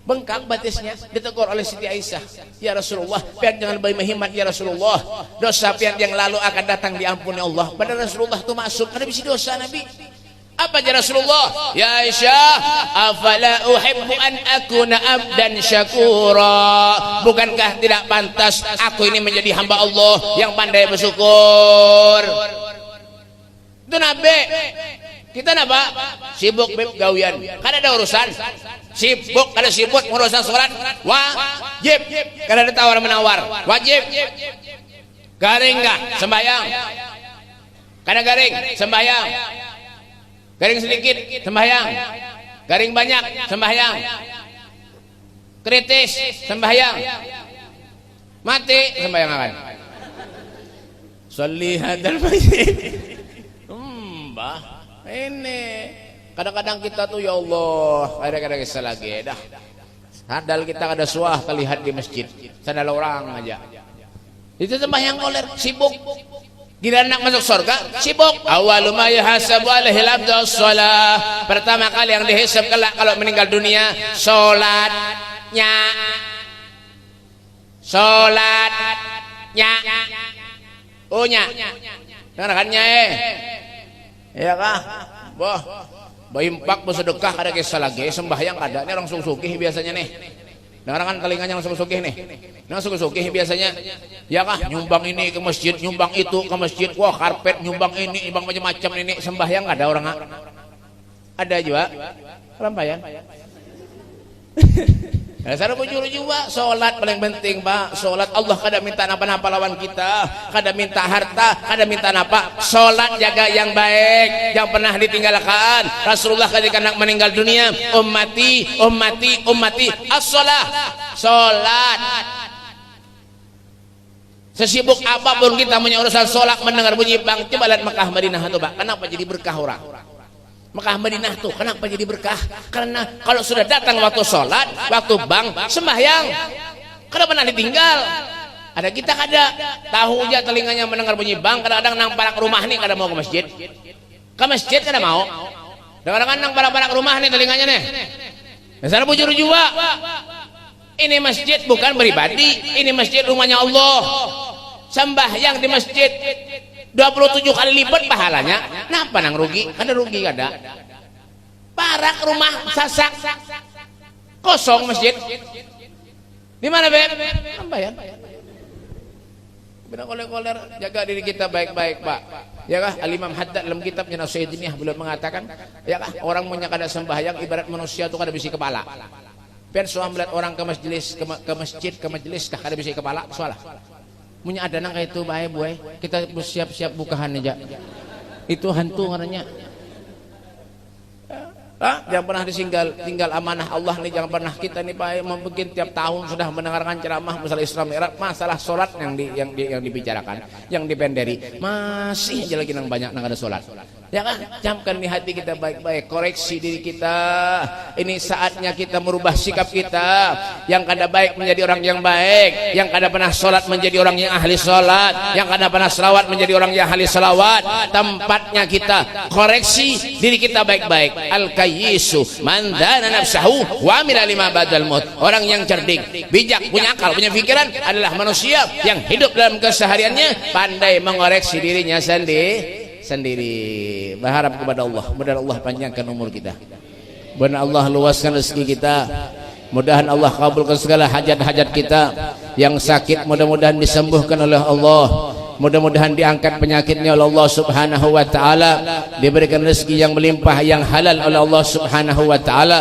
bengkak batisnya, ditegur oleh Siti Aisyah. Ya Rasulullah, pian jangan lebih menghemat ya Rasulullah. Dosa pian yang lalu akan datang diampuni Allah. Padahal Rasulullah itu maksud ada bisi dosa Nabi. Apa aja Rasulullah? Ya Aisyah, afala uhibbu an akuna abdan syakura. Bukankah tidak pantas aku ini menjadi hamba Allah yang pandai bersyukur? Itu Nabi. Kita napa? Sibuk Beb gawian. Kan ada urusan. Sibuk, kada sibuk urusan sholat. Wajib. Kada ada tawar menawar. Wajib. Garing enggak? Sembahyang. Kada garing? Sembahyang. Garing sedikit? Sembahyang. Garing banyak? Sembahyang. Kritis? Sembahyang. Mati? Sembahyang akan. Sholli hadal masjid. Mbah. Ini kadang-kadang kita tuh ya Allah kadang-kadang kisah lagi dah sandal kita kada suah terlihat di masjid sandal orang aja itu sembahyang koler sibuk gila nak masuk surga sibuk awalu ma yahasabu alaihi abdu shalah pertama kali yang dihisab kelak kalau meninggal dunia sholatnya Salatnya dengarkannya ya kah boh impak bersedekah ada kisah lagi sembahyang ada ini orang sugih biasanya nih dengarkan telinganya langsung sugih nih langsung sugih biasanya ya kah nyumbang ini ke masjid nyumbang itu ke masjid wah karpet nyumbang ini nyumbang macam-macam ini sembahyang ada orang ada juga lampayan dasar bujur juga sholat paling penting Pak sholat Allah kada minta napa-napa lawan kita kada minta harta kada minta napa sholat jaga yang baik yang pernah ditinggalkan Rasulullah ketika nak meninggal dunia ummati as-sholat sholat sesibuk apapun kita punya urusan sholat mendengar bunyi bang coba lihat Mekah Madinah itu Pak kenapa jadi berkah orang Mekah Madinah tuh kenapa jadi berkah? Karena kalau sudah datang waktu sholat, waktu bang sembahyang, kada pernah ditinggal. Ada kita kada tahu aja telinganya mendengar bunyi bang. Kadang-kadang nang parak rumah nih kada mau ke masjid. Ke masjid kada mau. Kadang-kadang nang parak rumah nih telinganya nih. Dasar bujur juga. Ini masjid bukan pribadi, ini masjid rumahnya Allah. Sembahyang di masjid 27 kali lipat pahalanya. Kenapa nang rugi? Kada rugi kada. Parak rumah sasak kosong masjid. Di mana Beb? Nambayan. Benar koler-koler jaga diri kita baik-baik Pak. Ya kah Al-Imam Haddad dalam kitabnya Nasihatiniyah beliau mengatakan, ya kah orang punya kada sembahyang ibarat manusia itu kada bisi kepala. Pen soal melihat orang ke masjid ke majelis kah kada bisi kepala soalah. Punya ada nang kayak itu baik buai kita siap-siap bukahan aja itu hantu ngaranya jangan pernah tinggal amanah Allah nih jangan pernah kita nih baik membuat tiap tahun sudah mendengarkan ceramah masalah Islam masalah sholat yang dibicarakan yang dipenderi masih aja lagi nang banyak nang ada sholat ya kan camkan di hati kita baik-baik koreksi diri kita ini saatnya kita merubah sikap kita yang kada baik menjadi orang yang baik yang kada pernah sholat menjadi orang yang ahli sholat yang kada pernah selawat menjadi orang yang ahli selawat tempatnya kita koreksi diri kita baik-baik al-kayyisu man dana nafsahu wa amila lima badal maut orang yang cerdik bijak punya akal punya pikiran adalah manusia yang hidup dalam kesehariannya pandai mengoreksi dirinya sendiri berharap kepada Allah mudah Allah panjangkan umur kita mudah Allah luaskan rezeki kita mudahan Allah kabulkan segala hajat-hajat kita yang sakit mudah-mudahan disembuhkan oleh Allah mudah-mudahan diangkat penyakitnya oleh Allah subhanahu wa ta'ala diberikan rezeki yang melimpah yang halal oleh Allah subhanahu wa ta'ala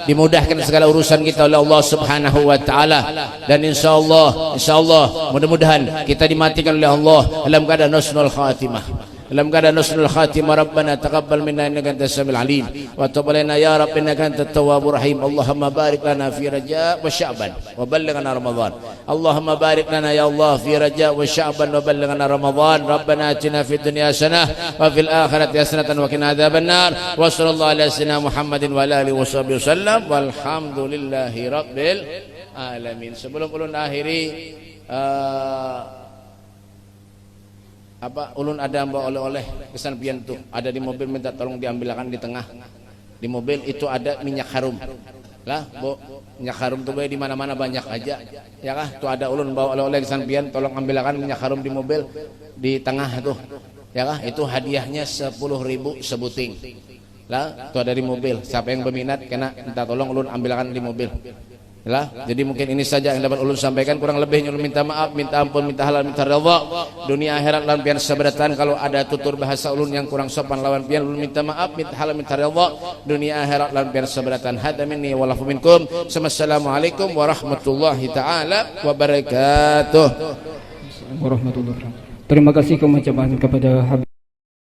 dimudahkan segala urusan kita oleh Allah subhanahu wa ta'ala dan insyaallah mudah-mudahan kita dimatikan oleh Allah dalam keadaan husnul khatimah dalam keadaan husnul khatimah Rabbana taqabbal minna innaka antas samiul alim wa tub alaina ya Rabb innaka antat tawwabur rahim Allahumma barik lana fi Rajab wa Sya'ban wa ballighna Ramadan Allahumma barik lana ya Allah fi Rajab wa Sya'ban wa ballighna Ramadan Rabbana atina fid dunya hasanah wa fil akhirati hasanatan wa qina adzabannar wa sallallahu ala sayyidina Muhammadin wa ala alihi washabihi wasallam walhamdulillahi rabbil alamin. Sebelum ulun akhiri ulun ada bawa oleh-oleh kesan pian tuh ada di mobil minta tolong diambilkan di tengah di mobil itu ada minyak harum lah bu minyak harum tuh di mana-mana banyak aja ya kah tuh ada ulun bawa oleh-oleh kesan pian tolong ambilkan minyak harum di mobil di tengah tuh ya kah itu hadiahnya 10.000 sebuting lah tuh ada di mobil siapa yang berminat kena minta tolong ulun ambilkan di mobil lah jadi mungkin ini saja yang dapat ulun sampaikan kurang lebihnya ulun minta maaf minta ampun minta halal minta ridha dunia akhirat lan pian seberatan kalau ada tutur bahasa ulun yang kurang sopan lawan pian ulun minta maaf minta halal minta ridha dunia akhirat lan pian seberatan hada minni wa lafu minkum assalamualaikum warahmatullahi taala wabarakatuh warahmatullahi wabarakatuh. Terima kasih kami ucapkan kepada Habib